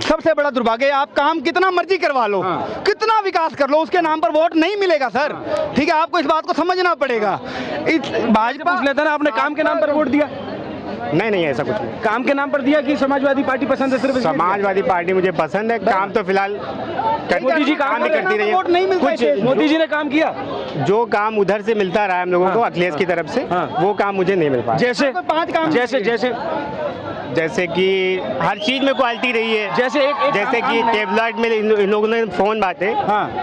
सबसे बड़ा दुर्भाग्य है, आप काम कितना मर्जी करवा लो, कितना विकास कर लो, उसके नाम पर वोट नहीं मिलेगा सर। ठीक है, आपको इस बात को समझना पड़ेगा। भाजपा पूछ लेता ना, आपने काम के नाम पर वोट दिया? नहीं, ऐसा कुछ नहीं। काम के नाम पर दिया कि समाजवादी पार्टी पसंद है? सिर्फ समाजवादी पार्टी मुझे पसंद है, काम तो फिलहाल मोदी जी काम नहीं करती रही है, वोट नहीं मिलता कुछ मोदी जी ने काम किया? जो काम उधर से मिलता रहा है हम लोगों को अखिलेश की तरफ से, वो काम मुझे नहीं मिल पाया। जैसे 5 काम, जैसे कि हर चीज में क्वालिटी रही है। जैसे कि टेबलेट में इन लोगों ने फोन बांटे,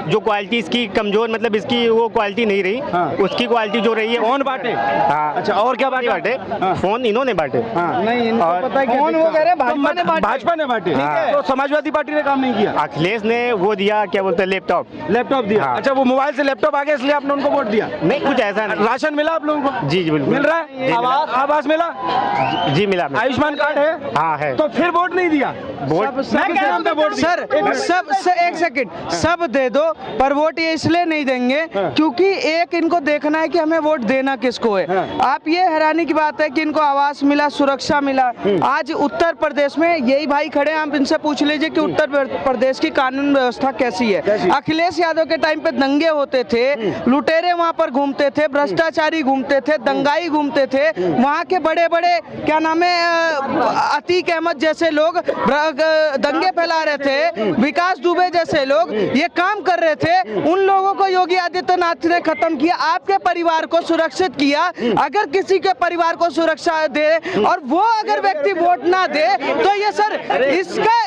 जो क्वालिटी इसकी कमजोर, मतलब इसकी वो क्वालिटी नहीं रही, उसकी क्वालिटी जो रही है फोन बांटे। हाँ, अच्छा, और क्या बांटे? फोन इन्होंने बांटे। नहीं, इनको पता है कौन वो कह रहे हैं, भाजपा ने बांटे। तो समाजवादी पार्टी ने काम नहीं किया? अखिलेश ने वो दिया, क्या बोलते हैं, लैपटॉप दिया। अच्छा, वो मोबाइल से लैपटॉप आ गया इसलिए आपने उनको वोट दिया? नहीं, कुछ ऐसा नहीं। राशन मिला आप लोगों को? जी बिल्कुल मिल रहा है। आवास मिला? जी मिला। आयुष्मान कार्ड है? हाँ है। तो फिर वोट नहीं दिया? सर, एक सेकंड, सब दे दो, पर वोट ये इसलिए नहीं देंगे क्योंकि एक इनको देखना है कि हमें वोट देना किसको है। आप ये हैरानी की बात है कि इनको आवास मिला, सुरक्षा मिला। आज उत्तर प्रदेश में यही भाई खड़े हैं, आप इनसे पूछ लीजिए कि उत्तर प्रदेश की कानून व्यवस्था कैसी है। अखिलेश यादव के टाइम पे दंगे होते थे, लुटेरे वहाँ पर घूमते थे, भ्रष्टाचारी घूमते थे, दंगाई घूमते थे, वहाँ के बड़े बड़े क्या नाम है, अतीक अहमद जैसे लोग दंगे फैला रहे थे, विकास दुबे जैसे लोग ये काम कर रहे थे, उन लोगों को योगी आदित्यनाथ ने खत्म किया, आपके परिवार को सुरक्षित किया। अगर किसी के परिवार को सुरक्षा दे और वो अगर व्यक्ति वोट ना दे तो ये सर,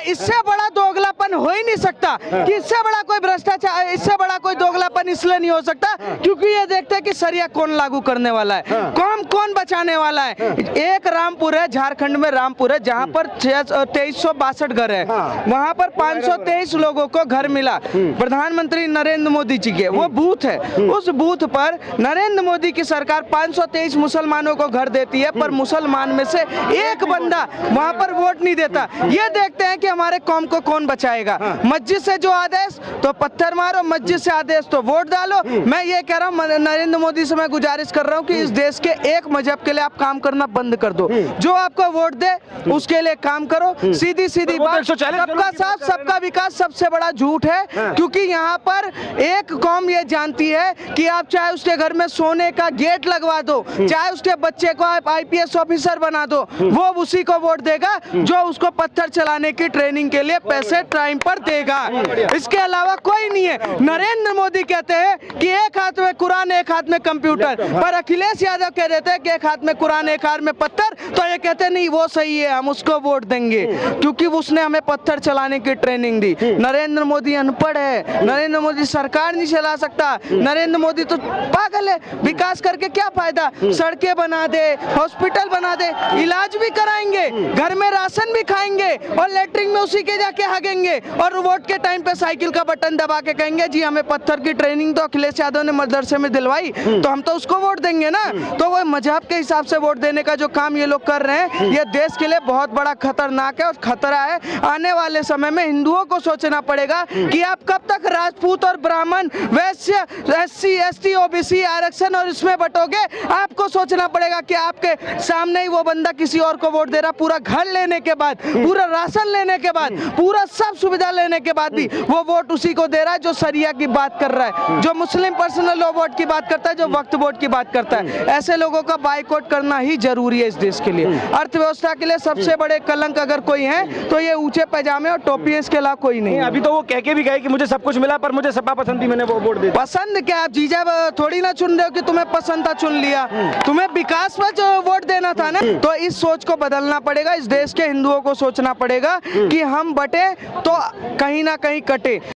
इससे बड़ा दोगलापन हो ही नहीं सकता कि इससे बड़ा कोई भ्रष्टाचार, इससे बड़ा कोई दोगलापन इसलिए नहीं हो सकता क्योंकि ये देखते हैं कि सरिया कौन लागू करने वाला है, कौन बचाने वाला है। एक रामपुर है, झारखंड में रामपुर है, जहाँ पर 2362 घर है, वहाँ पर 523 लोगों को घर मिला, प्रधानमंत्री नरेंद्र मोदी जी के वो बूथ है। उस बूथ पर नरेंद्र मोदी की सरकार 523 मुसलमानों को घर देती है, पर मुसलमान में से एक बंदा वहाँ पर वोट नहीं देता। ये देखते हैं कि हमारे कौम को कौन बचाएगा। मस्जिद से जो आदेश तो पत्थर मारो, मस्जिद से आदेश तो वोट डालो। मैं ये कह रहा हूँ, नरेंद्र मोदी से मैं गुजारिश कर रहा हूँ कि इस देश के एक मजहब के लिए आप काम करना बंद कर दो, जो आपको वोट दे उसके लिए काम करो। सीधी बात, सबका साथ सबका विकास सबसे बड़ा झूठ है, क्योंकि यहाँ पर एक कौम ये जानती है कि आप चाहे उसके घर में सोने का गेट लगवा दो, चाहे उसके बच्चे को आप IPS ऑफिसर बना दो, वो उसी को वोट देगा जो उसको पत्थर चलाने की ट्रेनिंग के लिए पैसे टाइम पर देगा। इसके अलावा कोई नहीं है। नरेंद्र मोदी कहते हैं कि एक हाथ में कुरान एक हाथ में कंप्यूटर, पर अखिलेश यादव कह देते हैं कि एक हाथ में कुरान एक हाथ में पत्थर, तो ये कहते नहीं वो सही है, हम उसको वोट देंगे क्योंकि उसने हमें पत्थर चलाने की ट्रेनिंग दी। नरेंद्र मोदी अनपढ़ है, नरेंद्र मोदी सरकार नहीं चला सकता, नरेंद्र मोदी तो पागल है। विकास करके क्या फायदा? सड़कें बना दे, हॉस्पिटल बना दे, इलाज भी कराएंगे, घर में राशन भी खाएंगे और लेटरिन में उसी के जाके हागेंगे, और वोट के टाइम पे साइकिल का बटन दबा के कहेंगे जी हमें पत्थर की ट्रेनिंग तो अखिलेश यादव ने मदरसे में दिलवाई, तो हम तो उसको वोट देंगे ना। तो वो मजहब के हिसाब से वोट देने का जो काम ये लोग कर रहे हैं, ये देश के लिए बहुत बड़ा खतरनाक है और खतरा है। आने वाले समय में हिंदुओं को सोचना पड़ेगा कि आप कब तक राजपूत और ब्राह्मण, वैश्य, SC ST OBC आरक्षण और इसमें बटोगे। आपको सोचना पड़ेगा कि आपके सामने ही वो बंदा किसी और को वोट दे रहा, पूरा घर लेने के बाद, पूरा राशन लेने के बाद, पूरा सब सुविधा लेने के बाद भी वो वोट उसी को दे रहा है जो सरिया की बात कर रहा है, जो मुस्लिम पर्सनल लॉ वोट की बात करता है, जो वक्फ बोर्ड की बात करता है। ऐसे लोगों का बाइकआउट करना ही जरूरी है इस देश के लिए। अर्थव्यवस्था के लिए सबसे बड़े कलंक अगर कोई है तो ये ऊंचे पैजामे और टोपी, इसके अलावा कोई नहीं। अभी तो वो कह के भी गए कि मुझे सब कुछ मिला पर मुझे सपा पसंद थी, मैंने वो वोट दिया। पसंद क्या, आप जीजा थोड़ी ना चुन रहे हो कि तुम्हें पसंद था चुन लिया, तुम्हें विकास पर जो वोट देना था ना। तो इस सोच को बदलना पड़ेगा, इस देश के हिंदुओं को सोचना पड़ेगा कि हम बटे तो कहीं ना कहीं कटे।